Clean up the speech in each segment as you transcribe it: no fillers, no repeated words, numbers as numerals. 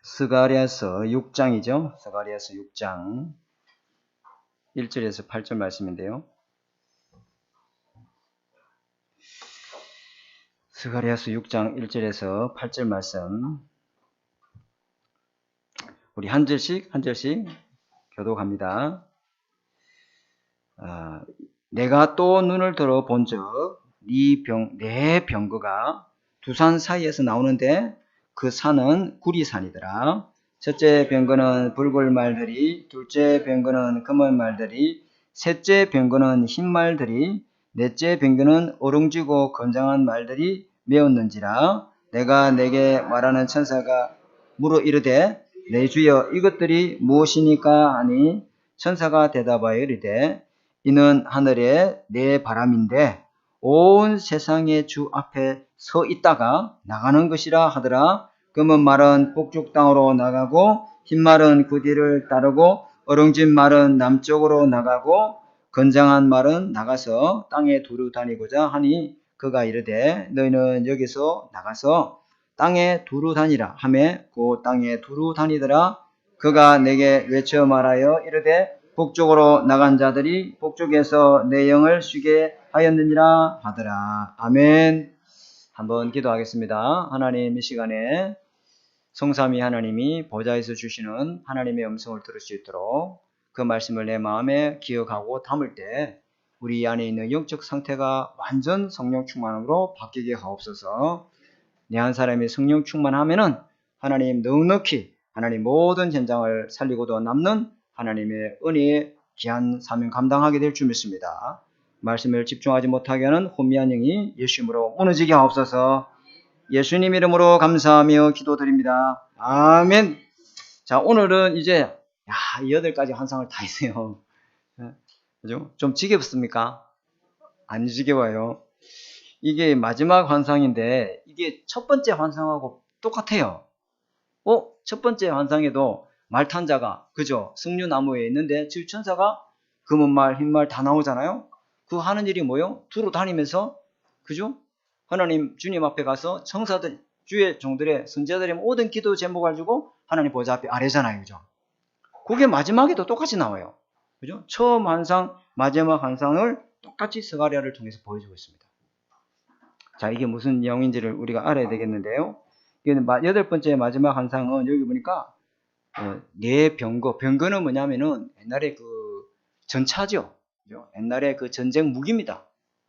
스가랴서 6장이죠. 스가랴서 6장 1절에서 8절 말씀인데요. 스가랴서 6장 1절에서 8절 말씀 우리 한 절씩 교독합니다. 내가 또 눈을 들어 본즉 내 병거가 두 산 사이에서 나오는데 그 산은 구리산이더라. 첫째 병거는 붉은 말들이, 둘째 병거는 검은 말들이, 셋째 병거는 흰 말들이, 넷째 병거는 어룽지고 건장한 말들이 메었는지라. 내가 내게 말하는 천사가 물어 이르되 내 주여 이것들이 무엇이니까 하니 천사가 대답하여 이르되 이는 하늘의 내 바람인데 온 세상의 주 앞에 서 있다가 나가는 것이라 하더라. 검은 말은 북쪽 땅으로 나가고 흰 말은 그 뒤를 따르고 어룽진 말은 남쪽으로 나가고 건장한 말은 나가서 땅에 두루 다니고자 하니 그가 이르되 너희는 여기서 나가서 땅에 두루 다니라 하매 그 땅에 두루 다니더라. 그가 내게 외쳐 말하여 이르되 북쪽으로 나간 자들이 북쪽에서 내 영을 쉬게 하였느니라 하더라. 아멘. 한번 기도하겠습니다. 하나님, 이 시간에 성삼위 하나님이 보좌에서 주시는 하나님의 음성을 들을 수 있도록 그 말씀을 내 마음에 기억하고 담을 때 우리 안에 있는 영적 상태가 완전 성령 충만으로 바뀌게 하옵소서. 내 한 사람이 성령 충만하면은 하나님 넉넉히 하나님 모든 현장을 살리고도 남는 하나님의 은혜의 귀한 사명 감당하게 될 줄 믿습니다. 말씀을 집중하지 못하게 하는 혼미한 영이 예수 이름으로 무너지게 하옵소서. 예수님 이름으로 감사하며 기도드립니다. 아멘. 자, 오늘은 이제 8가지 환상을 다 했어요. 그죠? 좀 지겹습니까? 안 지겨워요. 이게 마지막 환상인데 이게 첫 번째 환상하고 똑같아요. 첫 번째 환상에도 말 탄 자가 그죠? 석류나무에 있는데 천사가 검은 말, 흰 말 다 나오잖아요. 그 하는 일이 뭐요? 두루 다니면서 그죠? 하나님 주님 앞에 가서 천사들 주의 종들의 선지자들의 모든 기도 제목을 가지고 하나님 보좌 앞에 아뢰잖아요. 그죠? 그게 마지막에도 똑같이 나와요. 그죠? 처음 환상, 마지막 환상을 똑같이 스가랴를 통해서 보여주고 있습니다. 자, 이게 무슨 내용인지를 우리가 알아야 되겠는데요. 이게 8번째 마지막 환상은 여기 보니까 내 병거는 뭐냐면은 옛날에 그 전차죠. 그죠? 옛날에 그 전쟁 무기입니다.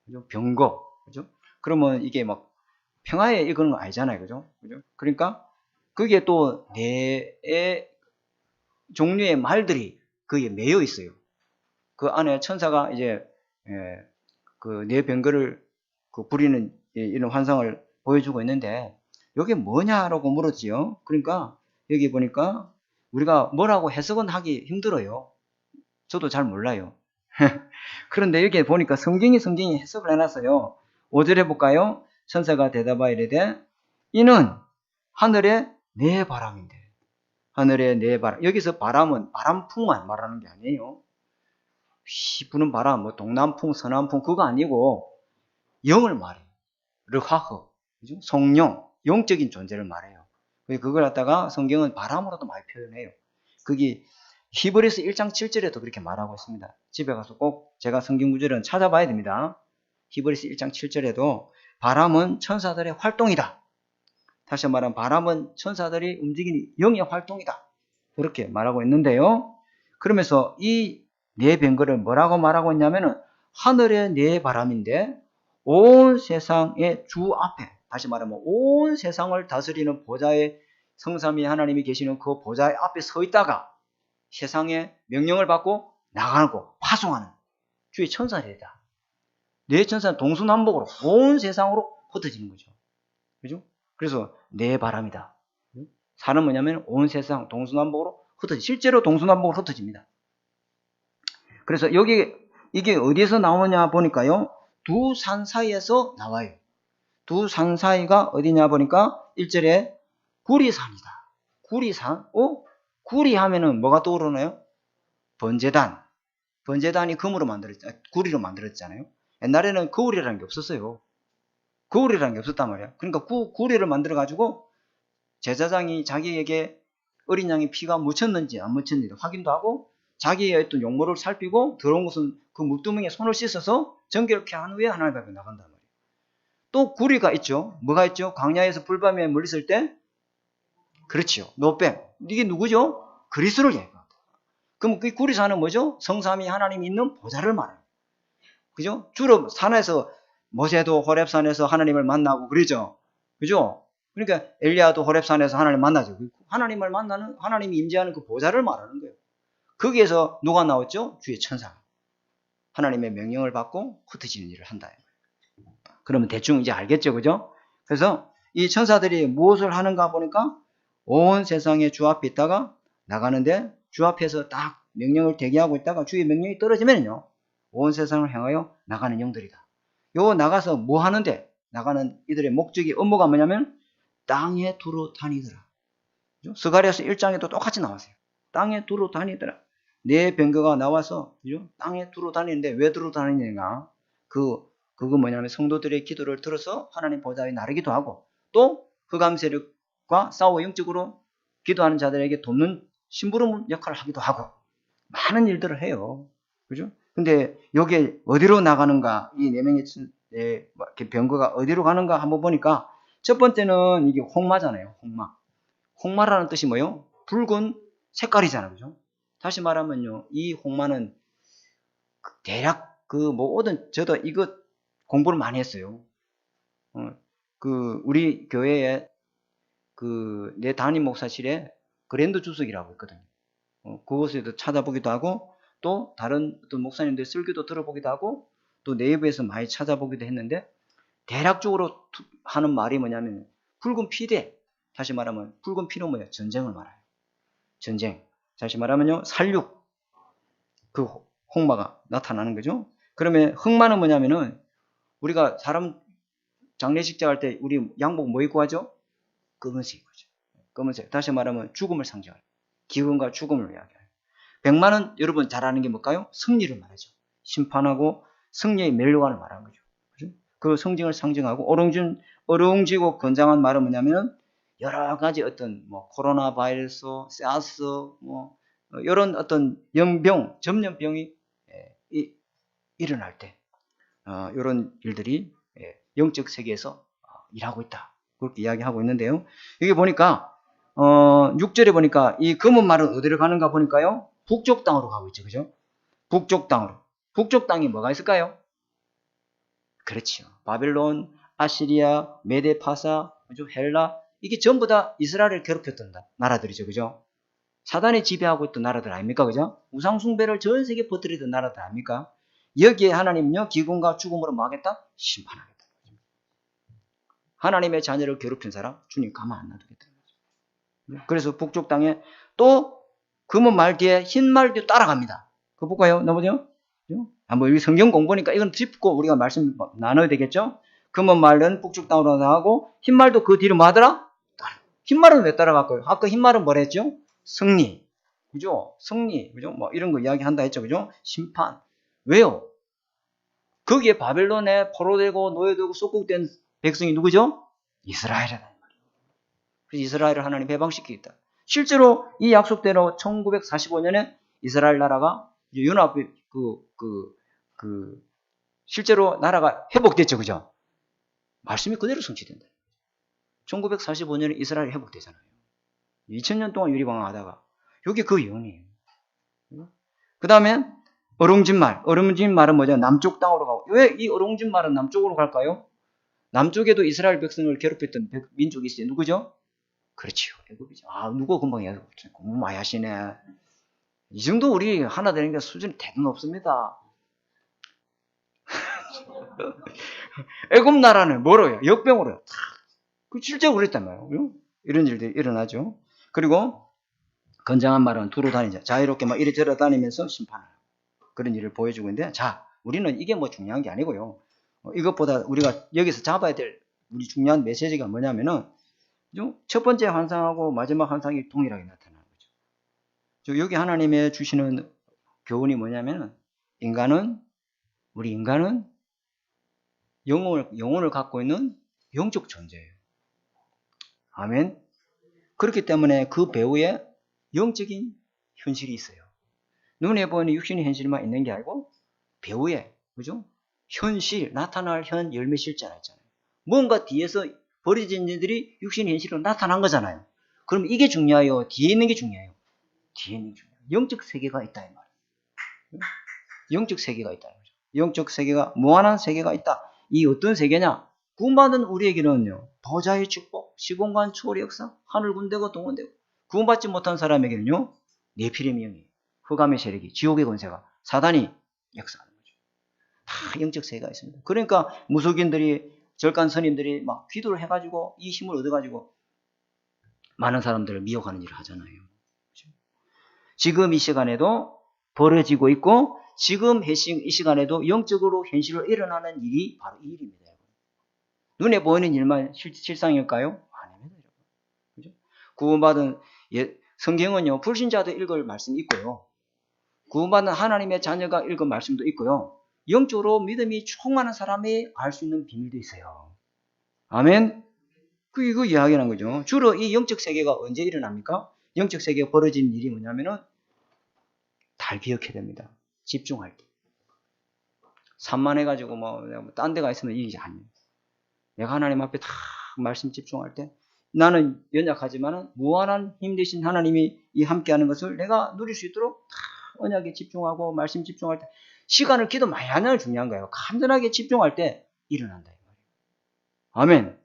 그죠? 병거. 그죠? 그러면 이게 막 평화에 이거는 거 아니잖아요. 그죠? 그죠? 그러니까 그게 또 네 종류의 말들이 거기에 매여 있어요. 그 안에 천사가 이제 그 네 병거를 그 부리는 이런 환상을 보여주고 있는데 이게 뭐냐라고 물었지요. 그러니까 여기 보니까 우리가 뭐라고 해석은 하기 힘들어요. 저도 잘 몰라요. 그런데 여기 보니까 성경이 해석을 해놨어요. 5절 해볼까요? 천사가 대답하여 이르되 이는 하늘의 내 바람인데. 하늘의 내 바람. 여기서 바람은 바람풍만 말하는 게 아니에요. 휘 부는 바람, 뭐 동남풍, 서남풍 그거 아니고 영을 말해요. 르하흐, 성령, 영적인 존재를 말해요. 그걸 갖다가 성경은 바람으로도 많이 표현해요. 그게 히브리서 1장 7절에도 그렇게 말하고 있습니다. 집에 가서 꼭 제가 성경 구절은 찾아봐야 됩니다. 히브리서 1장 7절에도 바람은 천사들의 활동이다. 다시 말하면 바람은 천사들이 움직이는 영의 활동이다. 그렇게 말하고 있는데요. 그러면서 이 네 병거를 뭐라고 말하고 있냐면은 하늘의 네 바람인데 온 세상의 주 앞에, 다시 말하면 온 세상을 다스리는 보좌의 성삼위 하나님이 계시는 그 보좌의 앞에 서 있다가 세상의 명령을 받고 나가고 파송하는 주의 천사들이다. 네 천사는 동서남북으로 온 세상으로 흩어지는 거죠. 그죠? 그래서 네 바람이다. 산은 뭐냐면 온 세상 동서남북으로 흩어지. 실제로 동서남북으로 흩어집니다. 그래서 이게 어디에서 나오느냐 보니까요. 두 산 사이에서 나와요. 두 산 사이가 어디냐 보니까 1절에 구리산이다. 구리산? 구리 하면은 뭐가 떠오르나요? 번제단. 번제단이 구리로 만들었잖아요. 옛날에는 거울이라는 게 없었어요. 거울이라는 게 없었단 말이야. 그러니까 구리를 만들어가지고 제사장이 자기에게 어린 양의 피가 묻혔는지 안 묻혔는지 확인도 하고 자기의 어떤 용모를 살피고 들어온 것은 그 물두멍에 손을 씻어서 정결케 한 후에 하나님 앞에 나간단 말이에요. 또 구리가 있죠. 뭐가 있죠? 광야에서 불밤에 물렸을 때 그렇지요. 노뱀. 이게 누구죠? 그리스도를 얘기합니다. 그럼 그 구리사는 뭐죠? 성삼위 하나님이 있는 보좌를 말해요. 그죠? 주로 산에서 모세도 호렙산에서 하나님을 만나고 그러죠. 그죠? 그러니까 엘리야도 호렙산에서 하나님을 만나죠. 하나님을 만나는 하나님이 임재하는 그 보좌를 말하는 거예요. 거기에서 누가 나왔죠? 주의 천사. 하나님의 명령을 받고 흩어지는 일을 한다. 그러면 대충 이제 알겠죠, 그죠? 그래서 이 천사들이 무엇을 하는가 보니까 온 세상에 주 앞에 있다가 나가는데 주 앞에서 딱 명령을 대기하고 있다가 주의 명령이 떨어지면요, 온 세상을 향하여 나가는 영들이다. 요 나가서 뭐 하는데? 나가는 이들의 목적이 업무가 뭐냐면 땅에 두루 다니더라. 스가랴서 1장에도 똑같이 나왔어요. 땅에 두루 다니더라. 네 병거가 나와서 그죠? 땅에 두루 다니는데 왜 두루 다니느냐? 그거 뭐냐면 성도들의 기도를 들어서 하나님 보좌에 나르기도 하고 또 흑암 세력과 싸워 영적으로 기도하는 자들에게 돕는 심부름 역할을 하기도 하고 많은 일들을 해요. 그죠? 근데 여기에 어디로 나가는가? 이 네 명의 병거가 어디로 가는가 한번 보니까 첫 번째는 이게 홍마잖아요. 홍마. 홍마라는 뜻이 뭐예요? 붉은 색깔이잖아요. 그죠? 다시 말하면요. 이 홍마는 대략 저도 이거 공부를 많이 했어요. 우리 교회에 내 담임 목사실에 그랜드 주석이라고 있거든요. 그곳에도 찾아보기도 하고 또 다른 어떤 목사님들 설교도 들어보기도 하고 또 네이버에서 많이 찾아보기도 했는데 대략적으로 하는 말이 뭐냐면 붉은 피대. 다시 말하면 붉은 피는 뭐예요? 전쟁을 말해요. 전쟁. 다시 말하면요. 살육. 그 홍마가 나타나는 거죠. 그러면 흑마는 뭐냐면은 우리가 사람 장례식장 할 때 우리 양복 뭐 입고 하죠? 검은색 입고죠. 검은색. 다시 말하면 죽음을 상징하는 기근과 죽음을 이야기해요. 백마는 여러분 잘 아는 게 뭘까요? 승리를 말하죠. 심판하고 승리의 멸류관을 말하는 거죠. 그죠? 그 성징을 상징하고 어롱지고 건장한 말은 뭐냐면 여러 가지 어떤 코로나 바이러스, 사스 이런 어떤 영병, 전염병이 일어날 때 이런 일들이 영적 세계에서 일하고 있다. 그렇게 이야기하고 있는데요. 여기 보니까 6절에 보니까 이 검은 말은 어디로 가는가 보니까요. 북쪽 땅으로 가고 있죠. 그죠? 북쪽 땅으로. 북쪽 땅이 뭐가 있을까요? 그렇죠. 바벨론, 아시리아, 메데파사, 그죠? 헬라 이게 전부 다 이스라엘을 괴롭혔던 나라들이죠. 그죠? 사단이 지배하고 있던 나라들 아닙니까? 그죠? 우상숭배를 전 세계에 퍼뜨리던 나라들 아닙니까? 여기에 하나님은요, 기근과 죽음으로 뭐 하겠다? 심판하겠다. 하나님의 자녀를 괴롭힌 사람, 주님 가만 안 놔두겠다. 그래서 북쪽 땅에 또 검은 말 뒤에 흰 말 뒤에 따라갑니다. 그거 볼까요? 넘어져요? 한번 여기 성경 공부니까 이건 짚고 우리가 말씀 나눠야 되겠죠? 검은 말은 북쪽 땅으로 나가고 흰 말도 그 뒤로 뭐 하더라? 흰 말은 왜 따라갈까요? 아까 흰 말은 뭐라 했죠? 승리. 그죠? 승리. 그죠? 이런 거 이야기한다 했죠. 그죠? 심판. 왜요? 거기에 바벨론에 포로되고 노예되고 속국된 백성이 누구죠? 이스라엘이다. 그래서 이스라엘을 하나님 해방시키겠다. 실제로 이 약속대로 1945년에 이스라엘 나라가 연합 실제로 나라가 회복됐죠. 그죠? 말씀이 그대로 성취된다. 1945년에 이스라엘이 회복되잖아요. 2000년 동안 유리방황하다가 여기 그 예언이에요. 그 다음에 어롱진 말은 뭐죠? 남쪽 땅으로 가고. 왜 이 어롱진 말은 남쪽으로 갈까요? 남쪽에도 이스라엘 백성을 괴롭혔던 민족이 있어요. 누구죠? 그렇지요. 애굽이죠. 누구 금방 얘기했죠. 공부 많이 하시네. 이 정도 우리 하나 되는 게 수준이 대도 높습니다. 애굽 나라는 뭐로요? 역병으로요. 실제로 그랬단 말이에요. 이런 일들이 일어나죠. 그리고 건장한 말은 두루 다니죠. 자유롭게 막 이리저리 다니면서 심판하는 그런 일을 보여주고 있는데, 자, 우리는 이게 중요한 게 아니고요. 이것보다 우리가 여기서 잡아야 될 우리 중요한 메시지가 뭐냐면은 첫 번째 환상하고 마지막 환상이 동일하게 나타나는 거죠. 여기 하나님의 주시는 교훈이 뭐냐면은 우리 인간은 영혼을 갖고 있는 영적 존재예요. 아멘. 그렇기 때문에 그 배후에 영적인 현실이 있어요. 눈에 보이는 육신의 현실만 있는 게 아니고 배후에, 그죠? 현실, 나타날 현 열매 실자라 했잖아요. 뭔가 뒤에서 벌어진 일들이 육신의 현실로 나타난 거잖아요. 그럼 이게 중요해요? 뒤에 있는 게 중요해요? 뒤에 있는 게 중요해요. 영적 세계가 있다 이 말이에요. 영적 세계가 있다. 영적 세계가, 무한한 세계가 있다. 이 어떤 세계냐? 구원받은 우리에게는요, 보좌의 축복, 시공간 초월의 역사, 하늘 군대가 동원되고, 구원받지 못한 사람에게는요, 네피림의 영이, 흑암의 세력이, 지옥의 권세가, 사단이 역사하는 거죠. 다 영적 세계가 있습니다. 그러니까 무속인들이, 절간 스님들이 막 기도를 해가지고 이 힘을 얻어가지고 많은 사람들을 미혹하는 일을 하잖아요. 지금 이 시간에도 벌어지고 있고, 지금 이 시간에도 영적으로 현실로 일어나는 일이 바로 이 일입니다. 눈에 보이는 일만 실상일까요? 아닙니다. 그죠? 구원받은 성경은요, 불신자도 읽을 말씀이 있고요. 구원받은 하나님의 자녀가 읽은 말씀도 있고요. 영적으로 믿음이 충만한 사람이 알 수 있는 비밀도 있어요. 아멘? 이거 이야기하는 거죠. 주로 이 영적 세계가 언제 일어납니까? 영적 세계가 벌어진 일이 뭐냐면은 잘 기억해야 됩니다. 집중할 때. 산만해가지고 딴 데가 있으면 이게 아니에요. 내가 하나님 앞에 다 말씀 집중할 때 나는 연약하지만 무한한 힘 되신 하나님이 이 함께하는 것을 내가 누릴 수 있도록 다 언약에 집중하고 말씀 집중할 때 시간을 기도 많이 하는 게 중요한 거예요. 간단하게 집중할 때 일어난다. 이 말이에요. 아멘.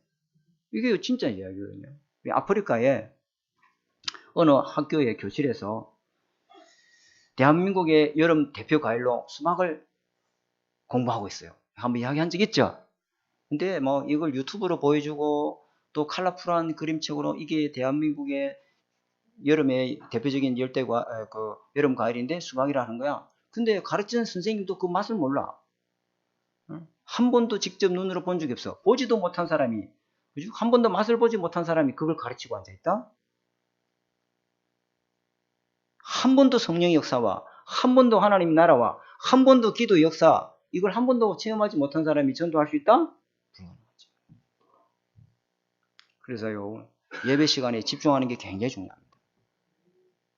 이게 진짜 이야기거든요. 아프리카에 어느 학교의 교실에서 대한민국의 여름 대표 과일로 수박을 공부하고 있어요. 한번 이야기한 적 있죠? 근데 이걸 유튜브로 보여주고 또 컬러풀한 그림책으로 이게 대한민국의 여름의 대표적인 여름 과일인데 수박이라는 거야. 근데 가르치는 선생님도 그 맛을 몰라. 한 번도 직접 눈으로 본 적이 없어. 보지도 못한 사람이, 그죠? 한 번도 맛을 보지 못한 사람이 그걸 가르치고 앉아있다? 한 번도 성령의 역사와, 한 번도 하나님 나라와, 한 번도 기도 역사, 이걸 한 번도 체험하지 못한 사람이 전도할 수 있다? 그래서요, 예배 시간에 집중하는 게 굉장히 중요합니다.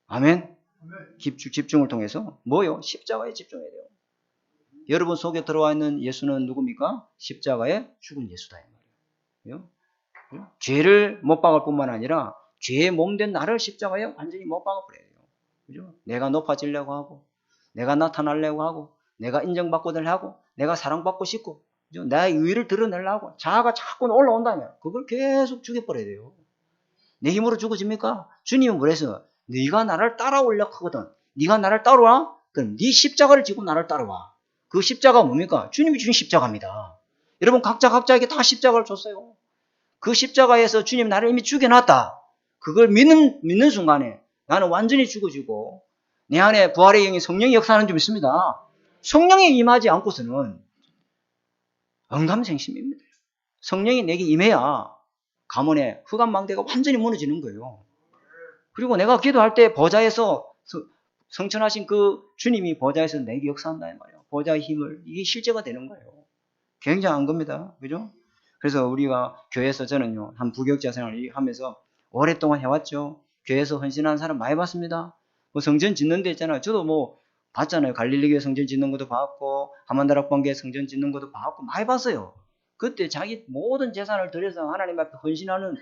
아멘? 집중을 통해서 뭐요? 십자가에 집중해야 돼요. 여러분 속에 들어와 있는 예수는 누굽니까? 십자가에 죽은 예수다 이 말이에요. 죄를 못 박을 뿐만 아니라 죄의 몸된 나를 십자가에 완전히 못 박아버려야 돼요. 그죠? 내가 높아지려고 하고, 내가 나타나려고 하고, 내가 인정받고자 하고, 내가 사랑받고 싶고, 그죠? 나의 의의를 드러내려고 하고, 자아가 자꾸 올라온다면 그걸 계속 죽여버려야 돼요. 내 힘으로 죽어집니까? 주님은 그래서 네가 나를 따라오려고 하거든. 네가 나를 따라와? 그럼 네 십자가를 지고 나를 따라와. 그 십자가 뭡니까? 주님이 주신 십자가입니다. 여러분 각자에게 다 십자가를 줬어요. 그 십자가에서 주님 나를 이미 죽여놨다. 그걸 믿는 순간에 나는 완전히 죽어지고 내 안에 부활의 영이 성령의 역사하는 줄 믿습니다. 성령이 임하지 않고서는 언감생심입니다. 성령이 내게 임해야 가문의 흑암망대가 완전히 무너지는 거예요. 그리고 내가 기도할 때 보좌에서 성천하신 그 주님이 보좌에서 내게 역사한다 이 말이에요. 보좌의 힘을, 이게 실제가 되는 거예요. 굉장한 겁니다. 그죠? 그래서 우리가 교회에서 저는요, 한 부교육자 생활을 하면서 오랫동안 해왔죠. 교회에서 헌신하는 사람 많이 봤습니다. 성전 짓는 데 있잖아요. 저도 봤잖아요. 갈릴리교회 성전 짓는 것도 봤고, 하만다락방교회 성전 짓는 것도 봤고, 많이 봤어요. 그때 자기 모든 재산을 들여서 하나님 앞에 헌신하는,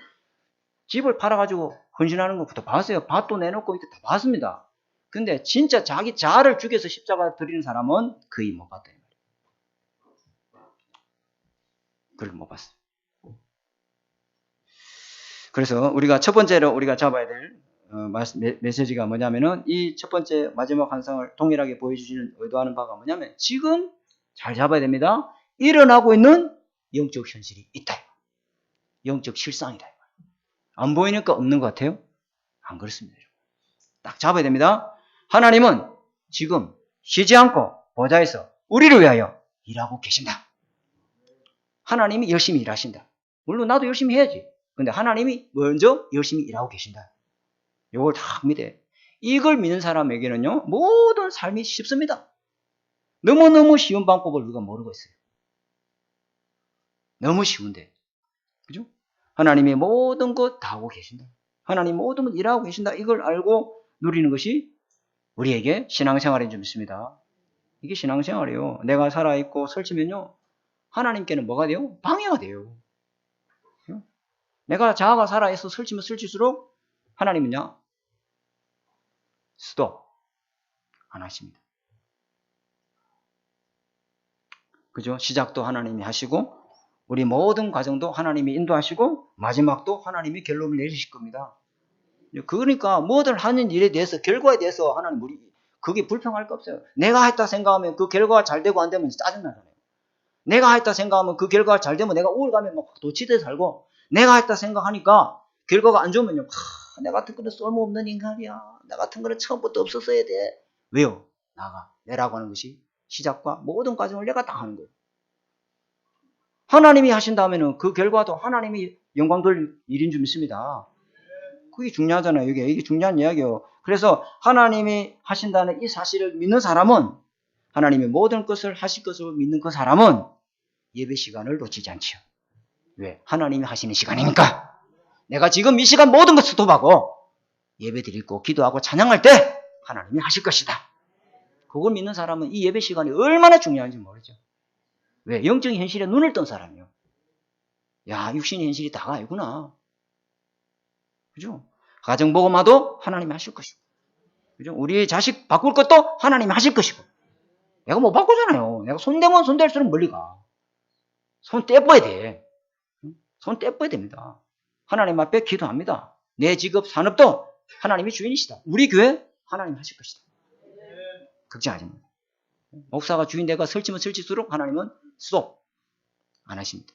집을 팔아가지고 헌신하는 것부터 봤어요. 밭도 내놓고 이렇게 다 봤습니다. 근데 진짜 자기 자아를 죽여서 십자가 드리는 사람은 거의 못 봤다. 그걸 못 봤어요. 그래서 우리가 첫 번째로 우리가 잡아야 될 메시지가 뭐냐면은 이 첫 번째 마지막 환상을 동일하게 보여주시는 의도하는 바가 뭐냐면 지금 잘 잡아야 됩니다. 일어나고 있는 영적 현실이 있다. 영적 실상이다. 안 보이니까 없는 것 같아요? 안 그렇습니다. 딱 잡아야 됩니다. 하나님은 지금 쉬지 않고 보좌에서 우리를 위하여 일하고 계신다. 하나님이 열심히 일하신다. 물론 나도 열심히 해야지. 근데 하나님이 먼저 열심히 일하고 계신다. 이걸 다 믿어요. 이걸 믿는 사람에게는요, 모든 삶이 쉽습니다. 너무너무 쉬운 방법을 우리가 모르고 있어요. 너무 쉬운데. 그죠? 하나님이 모든 것 다 하고 계신다. 하나님 모든 것 일하고 계신다. 이걸 알고 누리는 것이 우리에게 신앙생활인 줄 믿습니다. 이게 신앙생활이에요. 내가 살아있고 설치면요, 하나님께는 뭐가 돼요? 방해가 돼요. 내가 자아가 살아있어 설치면 설칠수록 하나님은요, 스톱 안 하십니다. 그죠? 시작도 하나님이 하시고 우리 모든 과정도 하나님이 인도하시고 마지막도 하나님이 결론을 내리실 겁니다. 그러니까 뭐든 하는 일에 대해서 결과에 대해서 하나님 우리 그게 불평할 거 없어요. 내가 했다 생각하면 그 결과가 잘 되고 안 되면 짜증나잖아요. 내가 했다 생각하면 그 결과가 잘 되면 내가 우울감에 막 도취돼 살고, 내가 했다 생각하니까 결과가 안 좋으면요, 나 같은 거는 쓸모없는 인간이야. 나 같은 거는 처음부터 없었어야 돼. 왜요? 내라고 하는 것이 시작과 모든 과정을 내가 다 하는 거예요. 하나님이 하신다면은 그 결과도 하나님이 영광 돌릴 일인 줄 믿습니다. 그게 중요하잖아요. 이게 중요한 이야기예요. 그래서 하나님이 하신다는 이 사실을 믿는 사람은, 하나님이 모든 것을 하실 것을 믿는 그 사람은 예배 시간을 놓치지 않지요. 왜? 하나님이 하시는 시간이니까. 내가 지금 이 시간 모든 것 스톱하고 예배 드리고 기도하고 찬양할 때 하나님이 하실 것이다. 그걸 믿는 사람은 이 예배 시간이 얼마나 중요한지 모르죠. 왜? 영적인 현실에 눈을 뜬 사람이요. 야, 육신의 현실이 다가 아니구나. 그죠? 가정복음화도 하나님이 하실 것이고, 그죠? 우리 자식 바꿀 것도 하나님이 하실 것이고. 내가 못 바꾸잖아요. 내가 손대면 손댈수록 멀리 가. 손 떼봐야 돼. 손 떼봐야 됩니다. 하나님 앞에 기도합니다. 내 직업, 산업도 하나님이 주인이시다. 우리 교회 하나님이 하실 것이다. 걱정하지 마. 목사가 주인 내가 설치면 설칠수록 하나님은 스톱 안 하십니다.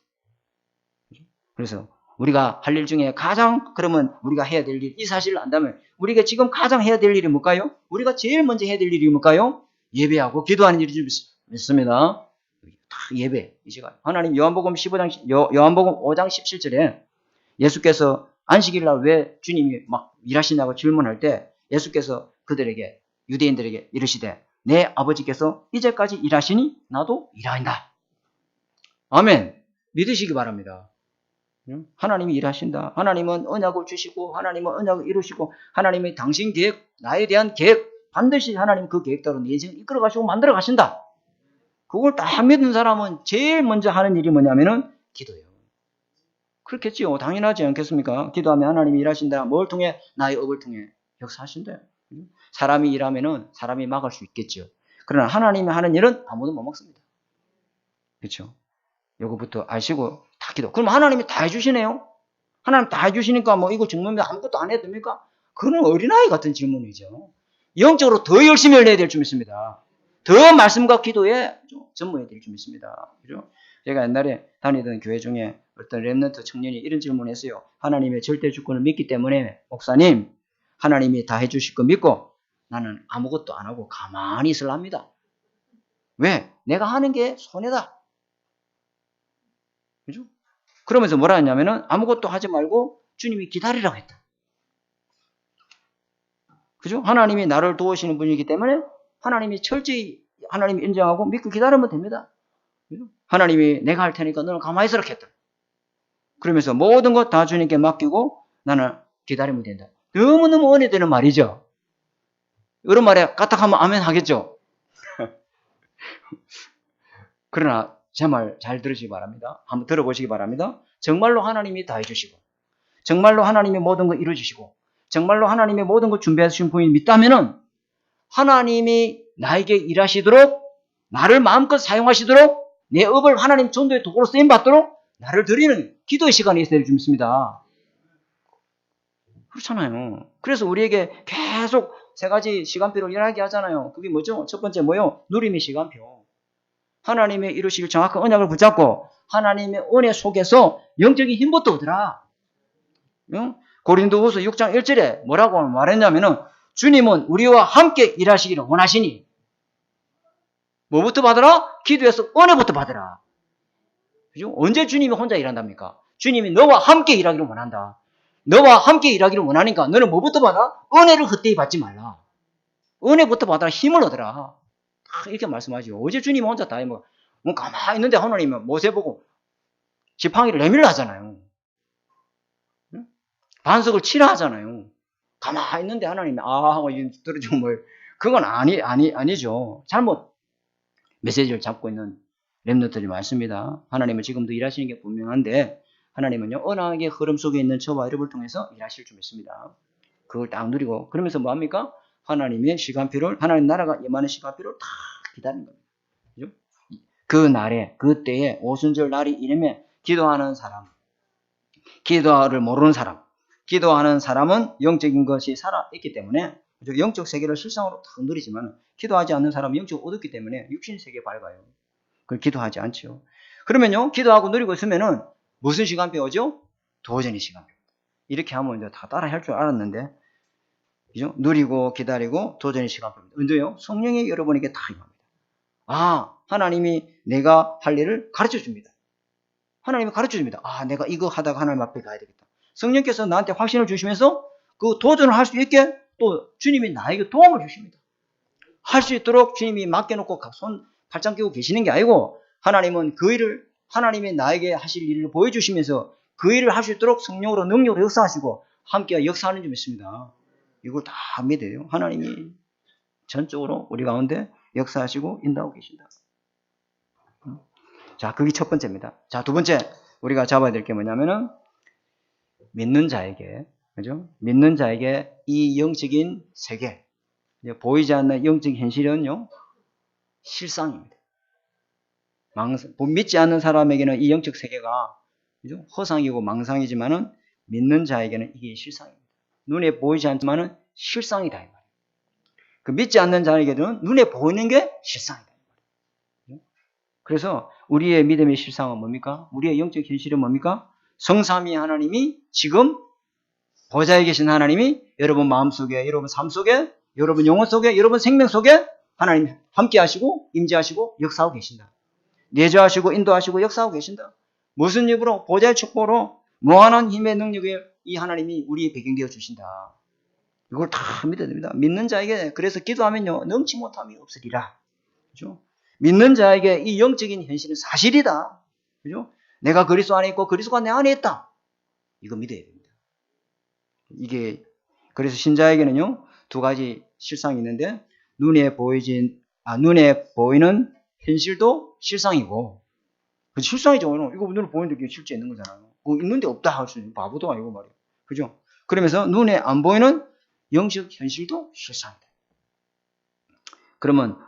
그래서 우리가 할 일 중에 가장, 그러면 우리가 해야 될 일, 이 사실을 안다면 우리가 지금 가장 해야 될 일이 뭘까요? 우리가 제일 먼저 해야 될 일이 뭘까요? 예배하고 기도하는 일이 좀 있습니다. 다 예배, 이 시간. 하나님 요한복음 5장 17절에 예수께서 안식일 날 왜 주님이 막 일하시냐고 질문할 때 예수께서 그들에게, 유대인들에게 이르시되 내 아버지께서 이제까지 일하시니 나도 일한다. 아멘. 믿으시기 바랍니다. 하나님이 일하신다. 하나님은 언약을 주시고 하나님은 언약을 이루시고 하나님의 당신 계획, 나에 대한 계획, 반드시 하나님 그 계획대로 내 인생을 이끌어 가시고 만들어 가신다. 그걸 다 믿는 사람은 제일 먼저 하는 일이 뭐냐면은 기도예요. 그렇겠지요. 당연하지 않겠습니까? 기도하면 하나님이 일하신다. 뭘 통해? 나의 업을 통해 역사하신다. 사람이 일하면은 사람이 막을 수 있겠죠. 그러나 하나님이 하는 일은 아무도 못 막습니다. 그렇죠? 요거부터 아시고 다 기도. 그럼 하나님이 다 해주시네요? 하나님 다 해주시니까 뭐 이거 증명면 아무것도 안 해도 됩니까? 그건 어린아이 같은 질문이죠. 영적으로 더 열심히 해야 될 줄 믿습니다. 더 말씀과 기도에 전무해야 될 줄 믿습니다. 그죠? 제가 옛날에 다니던 교회 중에 어떤 렘넌트 청년이 이런 질문을 했어요. 하나님의 절대 주권을 믿기 때문에 목사님, 하나님이 다 해주실 거 믿고 나는 아무것도 안 하고 가만히 있으랍니다. 왜? 내가 하는 게 손해다. 그죠? 그러면서 뭐라 했냐면은 아무것도 하지 말고 주님이 기다리라고 했다. 그죠? 하나님이 나를 도우시는 분이기 때문에 하나님이 철저히 하나님이 인정하고 믿고 기다리면 됩니다. 그죠? 하나님이 내가 할 테니까 너는 가만히 있으라 했다. 그러면서 모든 것 다 주님께 맡기고 나는 기다리면 된다. 너무너무 은혜되는 말이죠. 이런 말에 까딱하면 아멘 하겠죠. 그러나 제 말 잘 들으시기 바랍니다. 한번 들어보시기 바랍니다. 정말로 하나님이 다 해주시고 정말로 하나님이 모든 걸 이루어주시고 정말로 하나님이 모든 걸 준비해 주신 분이 믿다면은 하나님이 나에게 일하시도록 나를 마음껏 사용하시도록 내 업을 하나님 전도의 도구로 쓰임받도록 나를 드리는 기도의 시간이 있어야 될 줄 믿습니다. 그렇잖아요. 그래서 우리에게 계속 세 가지 시간표를 이야기하잖아요. 그게 뭐죠? 첫 번째 뭐요? 누림의 시간표. 하나님의 이루실 정확한 언약을 붙잡고 하나님의 은혜 속에서 영적인 힘부터 얻으라. 고린도후서 6장 1절에 뭐라고 말했냐면은 주님은 우리와 함께 일하시기를 원하시니 뭐부터 받으라? 기도해서 은혜부터 받으라. 그죠? 언제 주님이 혼자 일한답니까? 주님이 너와 함께 일하기를 원한다. 너와 함께 일하기를 원하니까 너는 뭐부터 받아? 은혜를 헛되이 받지 말라. 은혜부터 받아라. 힘을 얻어라. 이렇게 말씀하죠. 어제 주님이 혼자 다 뭐 가만히 있는데 하나님은 모세 보고 지팡이를 내밀라 하잖아요. 반석을 치라 하잖아요. 가만히 있는데 하나님이 하고 떨어지고 그건 아니죠. 잘못 메시지를 잡고 있는 렘너들이 많습니다. 하나님은 지금도 일하시는 게 분명한데 하나님은요 언약의 흐름 속에 있는 저와 여러분을 통해서 일하실 줄 믿습니다. 그걸 딱 누리고 그러면서 뭐합니까? 하나님의 시간표를 하나님 나라가 임하는 시간표를 다 기다리는 겁니다. 그죠? 그 날에 그 때에 오순절 날이 이르면 기도하는 사람, 기도를 모르는 사람, 기도하는 사람은 영적인 것이 살아있기 때문에 영적 세계를 실상으로 딱 누리지만 기도하지 않는 사람은 영적 어둡기 때문에 육신 세계 밝아요. 그걸 기도하지 않죠. 그러면요 기도하고 누리고 있으면은 무슨 시간표죠? 도전의 시간표. 이렇게 하면 이제 다 따라 할 줄 알았는데 그죠? 누리고 기다리고 도전의 시간표입니다. 언제요? 성령이 여러분에게 다 임합니다. 하나님이 내가 할 일을 가르쳐 줍니다. 하나님이 가르쳐 줍니다. 내가 이거 하다가 하나님 앞에 가야 되겠다. 성령께서 나한테 확신을 주시면서 그 도전을 할 수 있게 또 주님이 나에게 도움을 주십니다. 할 수 있도록 주님이 맡겨놓고 손 발짱 끼고 계시는 게 아니고 하나님은 그 일을 하나님이 나에게 하실 일을 보여주시면서 그 일을 할 수 있도록 성령으로 능력으로 역사하시고 함께 역사하는 줄 믿습니다. 이걸 다 믿어요. 하나님이 전적으로 우리 가운데 역사하시고 인도하고 계신다. 자, 그게 첫 번째입니다. 자, 두 번째 우리가 잡아야 될 게 뭐냐면은 믿는 자에게, 그죠? 믿는 자에게 이 영적인 세계, 보이지 않는 영적 현실은요 실상입니다. 믿지 않는 사람에게는 이 영적 세계가 그죠? 허상이고 망상이지만은 믿는 자에게는 이게 실상입니다. 눈에 보이지 않지만은 실상이다 이 말이에요. 그 믿지 않는 자에게는 눈에 보이는 게 실상이다. 그래서 우리의 믿음의 실상은 뭡니까? 우리의 영적 현실은 뭡니까? 성삼위 하나님이 지금 보좌에 계신 하나님이 여러분 마음속에, 여러분 삶 속에, 여러분 영혼 속에, 여러분 생명 속에 하나님 함께 하시고 임재하시고 역사하고 계신다. 내주하시고 인도하시고 역사하고 계신다. 무슨 입으로? 보좌의 축복으로 무한한 힘의 능력에 이 하나님이 우리의 배경되어 주신다. 이걸 다 믿어야 됩니다. 믿는 자에게 그래서 기도하면요 넘치 못함이 없으리라. 그죠? 믿는 자에게 이 영적인 현실은 사실이다. 그죠? 내가 그리스도 안에 있고 그리스도가 내 안에 있다. 이거 믿어야 됩니다. 이게 그래서 신자에게는요 두 가지 실상이 있는데 눈에 보이는 현실도 실상이고 실상이죠. 이거 눈에 보이는데 이게 실제 있는 거잖아요. 있는데 없다 할 수 있는 바보도 아니고 말이에요. 그죠? 그러면서 눈에 안 보이는 영적 현실도 실상이다.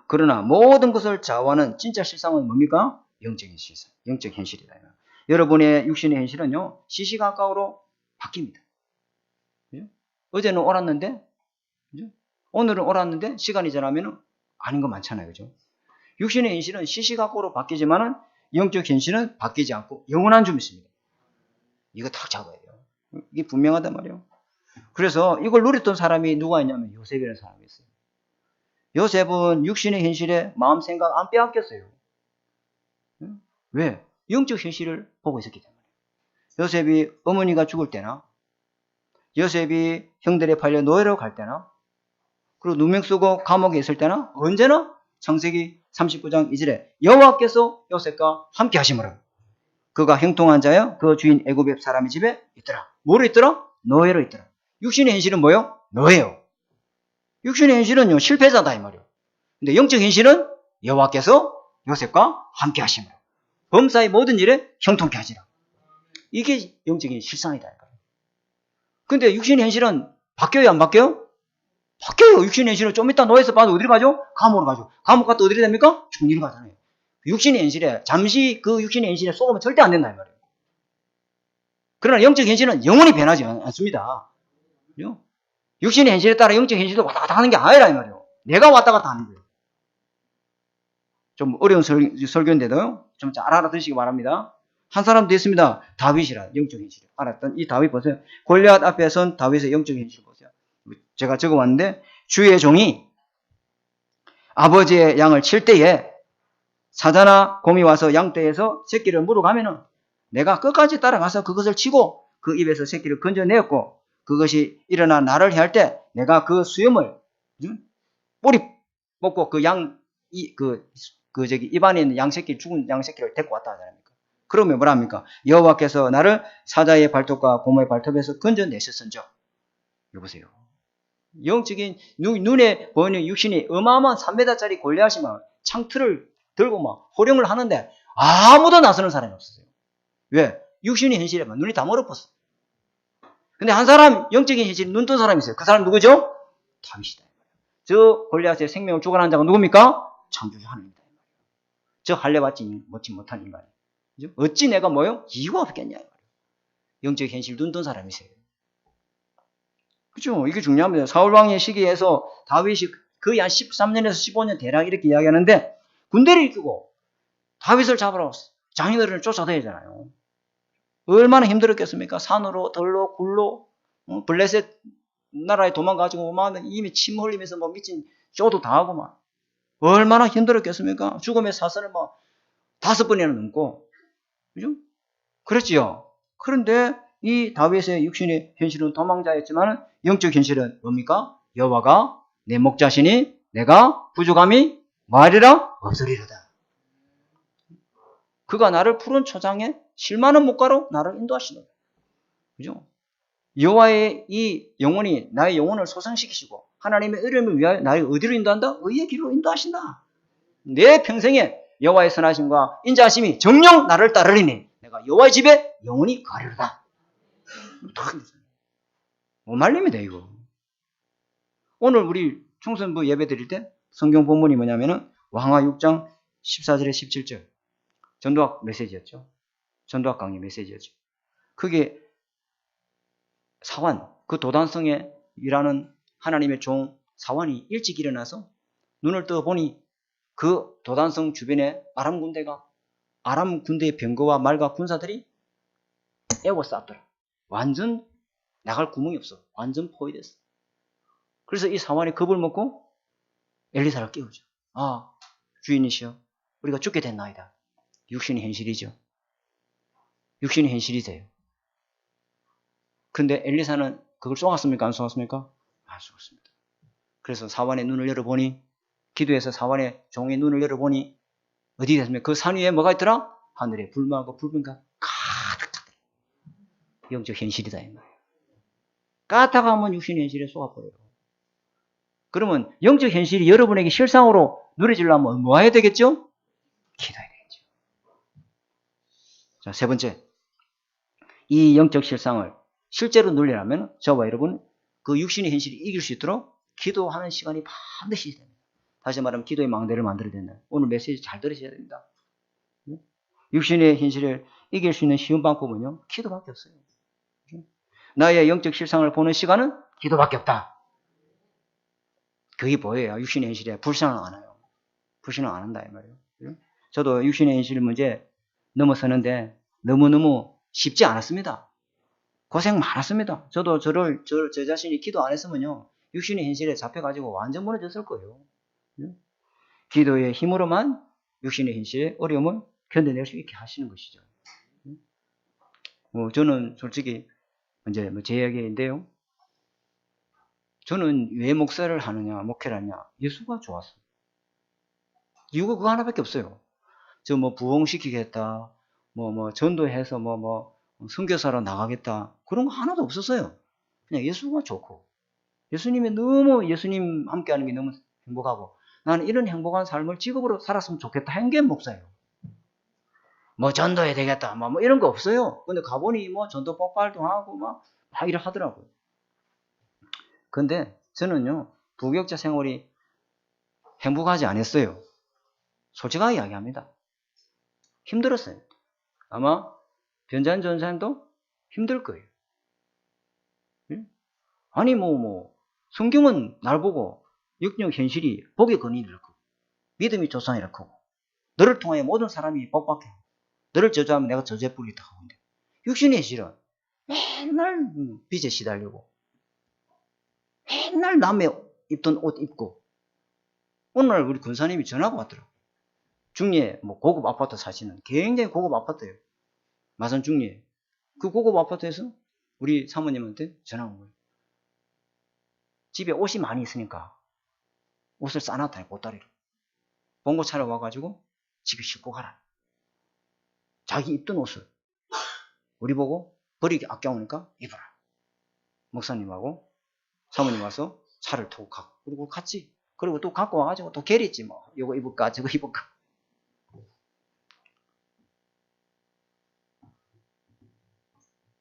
그러나 모든 것을 좌우하는 진짜 실상은 뭡니까? 영적인 실상, 영적 현실이다. 여러분의 육신의 현실은요 시시각각으로 바뀝니다. 그죠? 어제는 옳았는데, 그죠? 오늘은 옳았는데 시간이 지나면 아닌 거 많잖아요, 그죠? 육신의 현실은 시시각각으로 바뀌지만은 영적 현실은 바뀌지 않고 영원한 줄 믿습니다. 이거 딱 잡아야 돼요. 이게 분명하단 말이에요. 그래서 이걸 누렸던 사람이 누가 있냐면 요셉이라는 사람이 있어요. 요셉은 육신의 현실에 마음 생각 안 빼앗겼어요. 왜? 영적 현실을 보고 있었기 때문에. 요셉이 어머니가 죽을 때나 요셉이 형들에 팔려 노예로 갈 때나 그리고 누명 쓰고 감옥에 있을 때나 언제나 창세기 39장 2절에 여호와께서 요셉과 함께 하심으로 그가 형통한 자여 그 주인 애굽의 사람의 집에 있더라. 뭐로 있더라? 노예로 있더라. 육신의 현실은 뭐예요? 노예요. 육신의 현실은요 실패자다 이 말이에요. 근데 영적 현실은 여호와께서 요셉과 함께 하심으로 범사의 모든 일에 형통케 하시라. 이게 영적인 실상이다. 근데 육신의 현실은 바뀌어요 안 바뀌어요? 바뀌어요. 육신의 현실은 좀 이따 노예에서 빠져 어디로 가죠? 감옥으로 가죠. 감옥 갔다 어디로 됩니까? 중리로 가잖아요. 육신의 현실에 잠시 그 육신의 현실에 속으면 절대 안 된다 이 말이에요. 그러나 영적 현실은 영원히 변하지 않습니다. 그죠? 육신의 현실에 따라 영적 현실도 왔다 갔다 하는 게 아니라 이 말이에요. 내가 왔다 갔다 하는 거예요. 좀 어려운 설교인데도 좀 잘 알아들으시기 바랍니다. 한 사람도 있습니다. 다윗이라 영적 현실을 알았던 이 다윗 보세요. 골리앗 앞에 선 다윗의 영적 현실 보세요. 제가 적어왔는데 주의 종이 아버지의 양을 칠 때에 사자나 곰이 와서 양떼에서 새끼를 물어가면은 내가 끝까지 따라가서 그것을 치고 그 입에서 새끼를 건져내었고 그것이 일어나 나를 해할 때 내가 그 수염을 뿌리 뽑고 입안에 있는 양새끼 죽은 양새끼를 데리고 왔다 하잖아요. 그러면 뭐랍니까? 여호와께서 나를 사자의 발톱과 곰의 발톱에서 건져내셨은즉 여보세요. 영적인 눈에 보이는 육신이 어마어마한 3m짜리 골리앗이 막 창틀을 들고 막 호령을 하는데 아무도 나서는 사람이 없었어요. 왜? 육신이 현실에 막 눈이 다 멀어버렸어. 근데 한 사람 영적인 현실이 눈 뜬 사람이 있어요. 그 사람 누구죠? 다윗이다. 저 골리앗의 생명을 죽어난 자가 누굽니까? 창조주 하나님이다. 저 할례받지 먹지 못한 인간. 그죠? 어찌 내가 뭐요? 이유가 없겠냐. 영적 현실 눈 뜬 사람이세요. 그죠? 이게 중요합니다. 사울왕의 시기에서 다윗이 거의 한 13년에서 15년 대략 이렇게 이야기하는데 군대를 이끌고 다윗을 잡으러 장인어른을 쫓아다니잖아요. 얼마나 힘들었겠습니까? 산으로, 들로, 굴로, 블레셋 나라에 도망가지고 막 이미 침 흘리면서 뭐 미친 쇼도 당하고 막 얼마나 힘들었겠습니까? 죽음의 사선을 막 5번이나 넘고, 그죠? 그랬지요. 그런데 이 다윗의 육신의 현실은 도망자였지만 영적 현실은 뭡니까? 여호와가 내 목자시니 내가 부족함이 말이라 없으리로다. 그가 나를 푸른 초장에 실만한 목가로 나를 인도하시노라. 그죠? 여호와의 이 영혼이 나의 영혼을 소생시키시고 하나님의 이름을 위하여 나를 어디로 인도한다? 의의 길로 인도하신다. 내 평생에 여호와의 선하심과 인자하심이 정녕 나를 따르리니 내가 여호와의 집에 영원히 가리로다. 못 말립니다 이거. 오늘 우리 총선부 예배 드릴 때 성경 본문이 뭐냐면은 왕하 6장 14절에 17절 전도학 메시지였죠. 전도학 강의 메시지였죠. 그게 사환, 그 도단성에 일하는 하나님의 종 사환이 일찍 일어나서 눈을 떠보니 그 도단성 주변에 아람 군대의 병거와 말과 군사들이 에워쌌더라. 완전 나갈 구멍이 없어. 완전 포위됐어. 그래서 이 사환이 겁을 먹고 엘리사를 깨우죠. 아, 주인이시여, 우리가 죽게 됐나이다. 육신이 현실이죠. 육신이 현실이세요. 근데 엘리사는 그걸 쏘았습니까? 안 쏘았습니까? 안 쏘았습니다. 그래서 사환의 눈을 열어보니, 기도해서 사환의 종의 눈을 열어보니 어디 됐습니까? 그 산 위에 뭐가 있더라? 하늘에 불만과 불변과 가득 찼더라. 영적 현실이다 이 말이에요. 까딱하면 육신 현실에 쏘아버려요. 그러면 영적 현실이 여러분에게 실상으로 누려지려면 뭐 해야 되겠죠? 기도해야 되겠죠. 자, 세 번째. 이 영적 실상을 실제로 누리려면 저와 여러분 그 육신의 현실이 이길 수 있도록 기도하는 시간이 반드시 있어야 됩니다. 다시 말하면 기도의 망대를 만들어야 된다. 오늘 메시지 잘 들으셔야 됩니다. 육신의 현실을 이길 수 있는 쉬운 방법은요. 기도밖에 없어요. 나의 영적 실상을 보는 시간은 기도밖에 없다. 그게 뭐예요? 육신의 현실에 불신을 안 해요. 불신을 안 한다 이 말이에요. 저도 육신의 현실 문제 넘어서는데 너무너무 쉽지 않았습니다. 고생 많았습니다. 저도 저 자신이 기도 안 했으면요. 육신의 현실에 잡혀가지고 완전 무너졌을 거예요. 기도의 힘으로만 육신의 현실의 어려움을 견뎌낼 수 있게 하시는 것이죠. 저는 솔직히 이제 제 이야기인데요. 저는 왜 목사를 하느냐, 목회를 하느냐, 예수가 좋았어요. 이유가 그거 하나밖에 없어요. 저 부흥시키겠다, 전도해서 선교사로 나가겠다, 그런 거 하나도 없었어요. 그냥 예수가 좋고, 예수님 함께 하는 게 너무 행복하고, 나는 이런 행복한 삶을 직업으로 살았으면 좋겠다 한 게 목사예요. 전도해야 되겠다, 이런 거 없어요. 근데 가보니 전도 폭발도 하고, 막 이래 하더라고요. 근데 저는요, 부교육자 생활이 행복하지 않았어요. 솔직하게 이야기합니다. 힘들었어요. 아마 변자인 전사님도 힘들 거예요. 아니 성경은 날 보고 육적 현실이 복의 근원이라고 하고 믿음이 조상이라고 하고 너를 통하여 모든 사람이 복받게 하고 너를 저주하면 내가 저주에 뿌리다 하고 있는데 육신의 현실은 맨날 빚에 시달리고 맨날 남의 입던 옷 입고 오늘 우리 군사님이 전화가 왔더라고요. 중리에 고급 아파트 사시는 굉장히 고급 아파트예요. 마산 중리에. 그 고급 아파트에서 우리 사모님한테 전화 온 거예요. 집에 옷이 많이 있으니까 옷을 싸놨다니 보따리로. 봉고차로 와가지고 집에 싣고 가라. 자기 입던 옷을 우리 보고 버리기 아까우니까 입어라. 목사님하고 사모님 와서 차를 타고 가고, 그리고 갔지. 그리고 또 갖고 와가지고 또 게리지 뭐. 이거 입을까, 저거 입을까.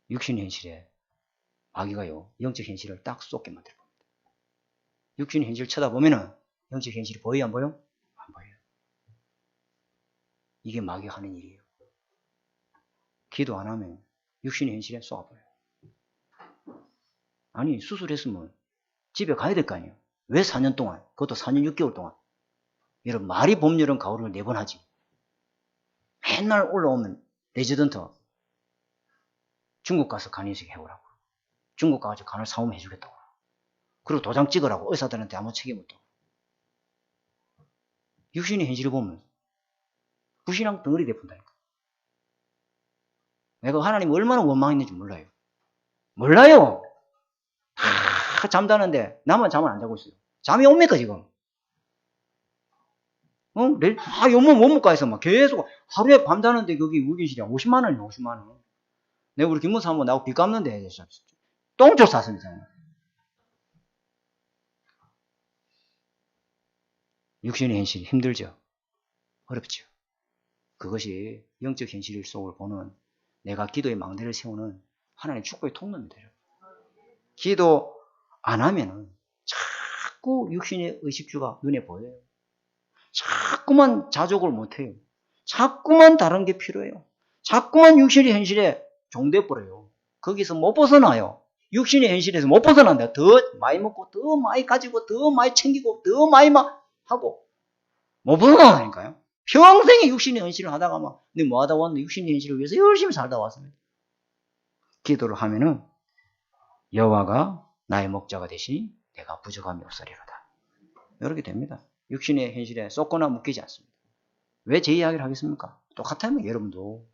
육신 현실에 마귀가요, 영적 현실을 딱 쏟게 만들어 봅니다. 육신 현실을 쳐다보면은 영적 현실이 보여, 안 보여? 안 보여요. 이게 마귀가 하는 일이에요. 기도 안 하면 육신의 현실에 쏘아버려요. 아니, 수술했으면 집에 가야 될 거 아니에요. 왜 4년 동안, 그것도 4년 6개월 동안. 여러분, 말이 봄, 여름, 가을을 4번 하지. 맨날 올라오면 레지던트 중국 가서 간 이식 해오라고. 중국 가서 간을 사오면 해주겠다고. 그리고 도장 찍으라고 의사들한테 아무 책임 없다고. 육신의 현실을 보면 부신앙 덩어리 대푼다니까. 내가 하나님 얼마나 원망했는지 몰라요. 몰라요. 다 잠자는데 나만 잠을 안 자고 있어요. 잠이 옵니까 지금? 요문 원무과에서 막 계속 하루에 밤 자는데 거기 우기실이야 50만 원이야 50만 원. 내가 우리 김문사 한번 나하고 빚 갚는데 똥줄 쌌습니다. 육신의 현실이 힘들죠. 어렵죠. 그것이 영적 현실 속을 보는 내가 기도의 망대를 세우는 하나님의 축복의 통로입니다. 기도 안 하면은 자꾸 육신의 의식주가 눈에 보여요. 자꾸만 자족을 못해요. 자꾸만 다른 게 필요해요. 자꾸만 육신의 현실에 종돼버려요. 거기서 못 벗어나요. 육신의 현실에서 못 벗어난다. 더 많이 먹고 더 많이 가지고 더 많이 챙기고 더 많이 하고 못 벗어나니까요. 평생에 육신의 현실을 하다가 막 근데 뭐 하다 왔는데 육신의 현실을 위해서 열심히 살다 왔습니다. 기도를 하면은 여호와가 나의 목자가 되시니 내가 부족함이 없으리로다. 이렇게 됩니다. 육신의 현실에 쏟거나 묶이지 않습니다. 왜 제 이야기를 하겠습니까? 똑같아요. 여러분도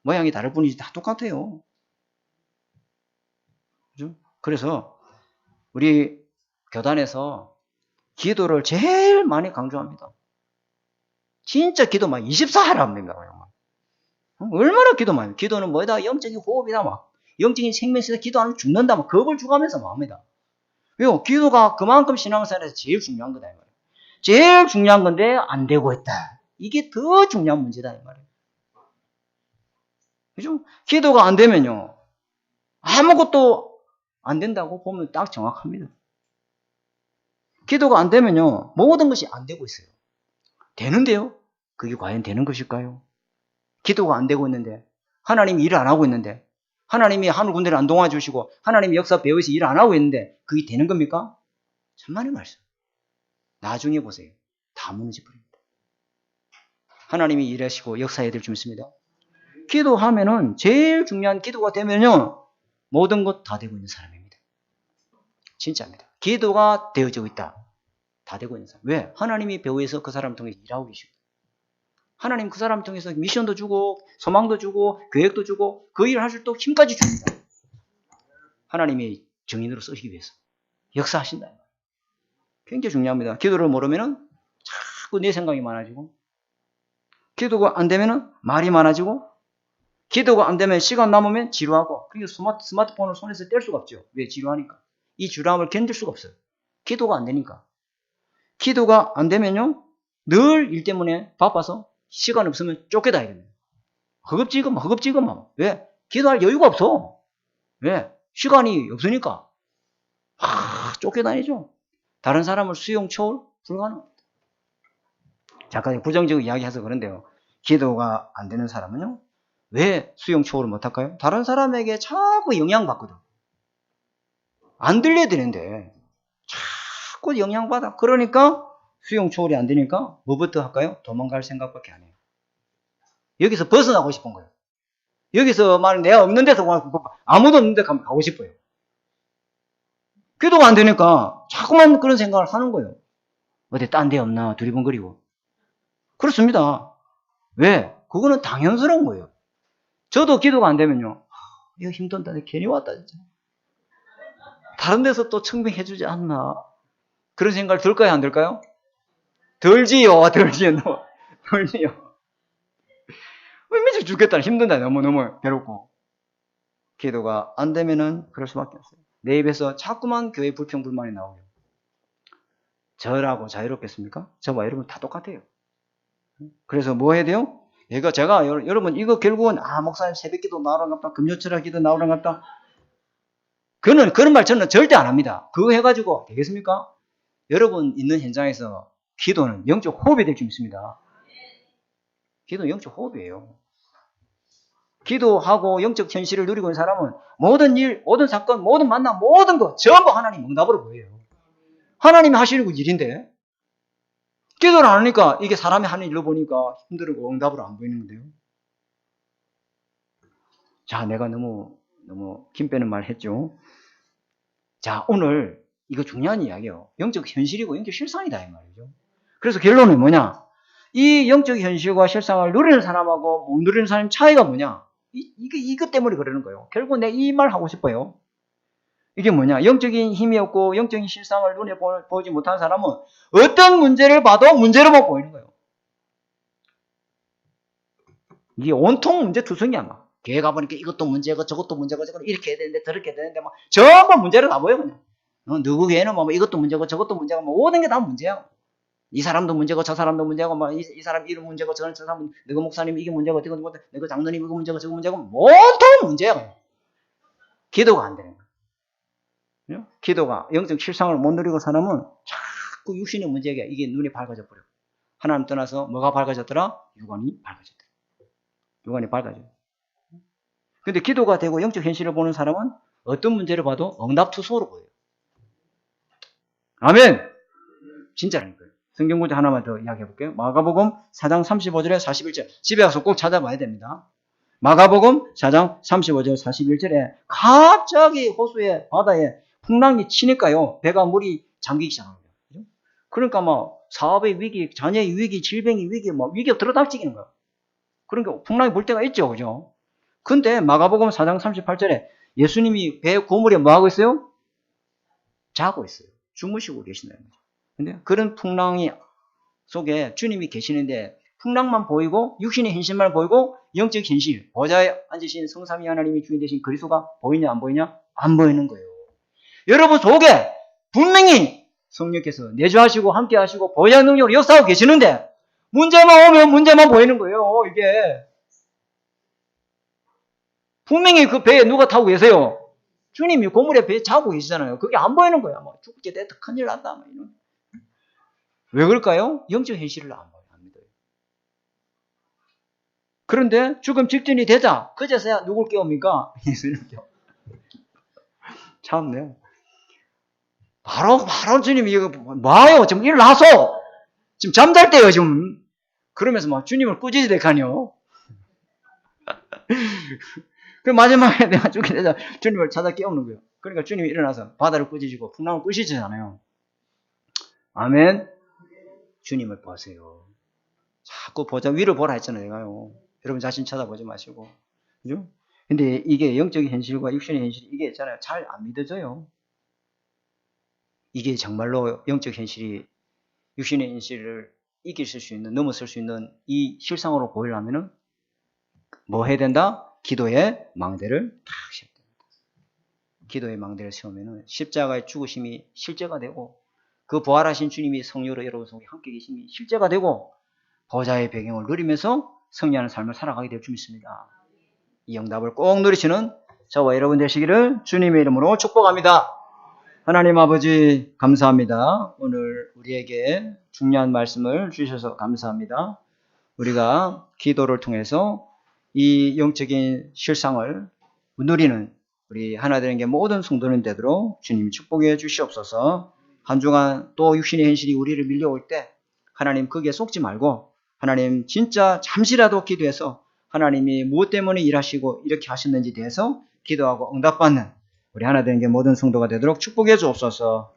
모양이 다를 뿐이지 다 똑같아요. 그죠? 그래서 우리 교단에서 기도를 제일 많이 강조합니다. 진짜 기도 막 24하라 합니다. 얼마나 기도 많이. 기도는 뭐다? 영적인 호흡이다. 막 영적인 생명에서 기도 안 하면 죽는다. 막 겁을 주가면서 막 합니다. 왜요? 기도가 그만큼 신앙생활에서 제일 중요한 거다. 이 말이에요. 제일 중요한 건데 안 되고 있다. 이게 더 중요한 문제다. 이 말이에요. 그죠? 기도가 안 되면요. 아무것도 안 된다고 보면 딱 정확합니다. 기도가 안 되면요. 모든 것이 안 되고 있어요. 되는데요? 그게 과연 되는 것일까요? 기도가 안 되고 있는데 하나님이 일을 안 하고 있는데 하나님이 하늘 군대를 안 도와주시고 하나님이 역사 배후에서 일을 안 하고 있는데 그게 되는 겁니까? 천만의 말씀. 나중에 보세요. 다 무너져 버립니다. 하나님이 일하시고 역사해야 될 줄 믿습니다. 기도하면은 제일 중요한 기도가 되면요. 모든 것 다 되고 있는 사람입니다. 진짜입니다. 기도가 되어지고 있다. 다 되고 있는 사람. 왜? 하나님이 배후에서 그 사람을 통해 일하고 계십니다. 하나님 그 사람을 통해서 미션도 주고 소망도 주고 계획도 주고 그 일을 하실 때 힘까지 줍니다. 하나님이 증인으로 쓰시기 위해서 역사하신다. 굉장히 중요합니다. 기도를 모르면은 자꾸 내 생각이 많아지고 기도가 안 되면은 말이 많아지고 기도가 안 되면 시간 남으면 지루하고 그러니까 스마트폰을 손에서 뗄 수가 없죠. 왜? 지루하니까. 이 지루함을 견딜 수가 없어요. 기도가 안 되니까. 기도가 안 되면요. 늘 일 때문에 바빠서 시간 없으면 쫓겨다야 됩니다. 허겁지겁. 왜? 기도할 여유가 없어. 왜? 시간이 없으니까. 쫓겨다니죠. 다른 사람을 수용, 초월 불가능합니다. 잠깐 부정적으로 이야기해서 그런데요. 기도가 안 되는 사람은요. 왜 수용, 초월을 못할까요? 다른 사람에게 자꾸 영향받거든. 안 들려야 되는데 자꾸 영향받아. 그러니까 수용, 초월이 안 되니까 뭐부터 할까요? 도망갈 생각밖에 안 해요. 여기서 벗어나고 싶은 거예요. 여기서 내가 없는 데서 아무도 없는 데 가고 싶어요. 기도가 안 되니까 자꾸만 그런 생각을 하는 거예요. 어디 딴 데 없나 두리번거리고. 그렇습니다. 왜? 그거는 당연스러운 거예요. 저도 기도가 안 되면요. 이거 힘든다. 괜히 왔다 진짜. 다른 데서 또 청빙해 주지 않나. 그런 생각 들까요? 안 들까요? 들지요. 미쳐 죽겠다. 힘든다. 너무 괴롭고. 기도가 안 되면은 그럴 수밖에 없어요. 내 입에서 자꾸만 교회 불평불만이 나오고 저라고 자유롭겠습니까? 저와 여러분 다 똑같아요. 그래서 뭐 해야 돼요? 제가 여러분 이거 결국은 목사님 새벽기도 나오란갑다, 금요철학기도 나오란갑다. 그런 말 저는 절대 안 합니다. 그거 해가지고 되겠습니까? 여러분 있는 현장에서 기도는 영적 호흡이 될 줄 믿습니다. 기도는 영적 호흡이에요. 기도하고 영적 현실을 누리고 있는 사람은 모든 일, 모든 사건, 모든 만남, 모든 거 전부 하나님 응답으로 보여요. 하나님이 하시는 일인데 기도를 안 하니까 이게 사람이 하는 일로 보니까 힘들고 응답으로 안 보이는 건데요. 자, 내가 너무 힘 빼는 말 했죠. 자, 오늘 이거 중요한 이야기예요. 영적 현실이고 영적 실상이다 이 말이죠. 그래서 결론은 뭐냐? 이 영적 현실과 실상을 누리는 사람하고 못 누리는 사람 차이가 뭐냐? 이것 때문에 그러는 거예요. 결국 내가 이 말 하고 싶어요. 이게 뭐냐? 영적인 힘이 없고 영적인 실상을 눈에 보지 못하는 사람은 어떤 문제를 봐도 문제로만 보이는 거예요. 이게 온통 문제투성이야 막. 교회 가보니까 이것도 문제고 저것도 문제고 저것도 이렇게 해야 되는데 저렇게 해야 되는데 막 전부 문제로 다 보여 그냥. 누구 교회는 뭐 이것도 문제고 저것도 문제고 뭐 모든 게 다 문제야. 이 사람도 문제고 저 사람도 문제고 뭐 이 사람 이런 문제고 저 사람 너가 목사님 이게 문제고 저거 너가 장로님 이거 문제고 저거 문제고 온통 문제야 그냥. 기도가 안 되는 거야. 기도가 영적 실상을 못 누리고 사람은 자꾸 육신의 문제가 이게 눈이 밝아져 버려. 하나님 떠나서 뭐가 밝아졌더라? 육안이 밝아졌더라. 육안이 밝아져. 근데 기도가 되고 영적 현실을 보는 사람은 어떤 문제를 봐도 응답투성으로 보여요. 아멘! 진짜라는 거예요. 성경 구절 하나만 더 이야기해 볼게요. 마가복음 4장 35절에 41절. 집에 가서 꼭 찾아봐야 됩니다. 마가복음 4장 35절 41절에 갑자기 호수의 바다에 풍랑이 치니까요. 배가 물이 잠기기 시작합니다. 그러니까 뭐 사업의 위기, 자녀의 위기, 질병의 위기, 뭐 위기가 들어닥치기는 거예요. 그러니까 풍랑이 불 때가 있죠. 그죠? 근데 마가복음 4장 38절에 예수님이 배 고물에 뭐 하고 있어요? 자고 있어요. 주무시고 계신다는 거죠. 근데 그런 풍랑이 속에 주님이 계시는데 풍랑만 보이고 육신의 현실만 보이고 영적 현실, 보좌에 앉으신 성삼위 하나님이 주인 되신 그리스도가 보이냐 안 보이냐? 안 보이는 거예요. 여러분 속에 분명히 성령께서 내주하시고 함께 하시고 보좌 능력으로 역사하고 계시는데 문제만 오면 문제만 보이는 거예요. 이게 분명히 그 배에 누가 타고 계세요? 주님이 고물에 배에 자고 계시잖아요. 그게 안 보이는 거야. 뭐 죽게 됐다 큰일 났다. 뭐 이런. 왜 그럴까요? 영적 현실을 안 봐요. 안 믿어요. 그런데 죽음 직전이 되자 그제서야 누굴 깨웁니까? 예수님 깨워. 참네요. 바로 주님이 이거 뭐예요? 지금 일어나서 지금 잠잘 때요 지금. 그러면서 막 주님을 꾸짖으래카뇨. 그 마지막에 내가 죽게 되자 주님을 찾아 깨우는 거예요. 그러니까 주님이 일어나서 바다를 꾸짖고 풍랑을 끄시잖아요. 아멘. 주님을 보세요. 자꾸 보자 위를 보라 했잖아요. 내가요. 여러분 자신 쳐다보지 마시고. 그죠? 근데 이게 영적인 현실과 육신의 현실 이게 있잖아요. 잘 안 믿어져요. 이게 정말로 영적 현실이 육신의 현실을 이길 수 있는, 넘어설 수 있는 이 실상으로 보이려면은 뭐 해야 된다? 기도의 망대를 탁 세워야 됩니다. 기도의 망대를 세우면은 십자가의 죽으심이 실제가 되고 그 부활하신 주님이 성령으로 여러분 속에 함께 계심이 실제가 되고 보좌의 배경을 누리면서 승리하는 삶을 살아가게 될 줄 믿습니다. 이 응답을 꼭 누리시는 저와 여러분 되시기를 주님의 이름으로 축복합니다. 하나님 아버지 감사합니다. 오늘 우리에게 중요한 말씀을 주셔서 감사합니다. 우리가 기도를 통해서 이 영적인 실상을 누리는 우리 하나되는 게 모든 성도는 되도록 주님 축복해 주시옵소서. 한 주간 또 육신의 현실이 우리를 밀려올 때 하나님 거기에 속지 말고 하나님 진짜 잠시라도 기도해서 하나님이 무엇 때문에 일하시고 이렇게 하셨는지 대해서 기도하고 응답받는 우리 하나되는 게 모든 성도가 되도록 축복해 주옵소서.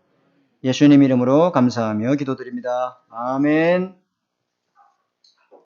예수님 이름으로 감사하며 기도드립니다. 아멘.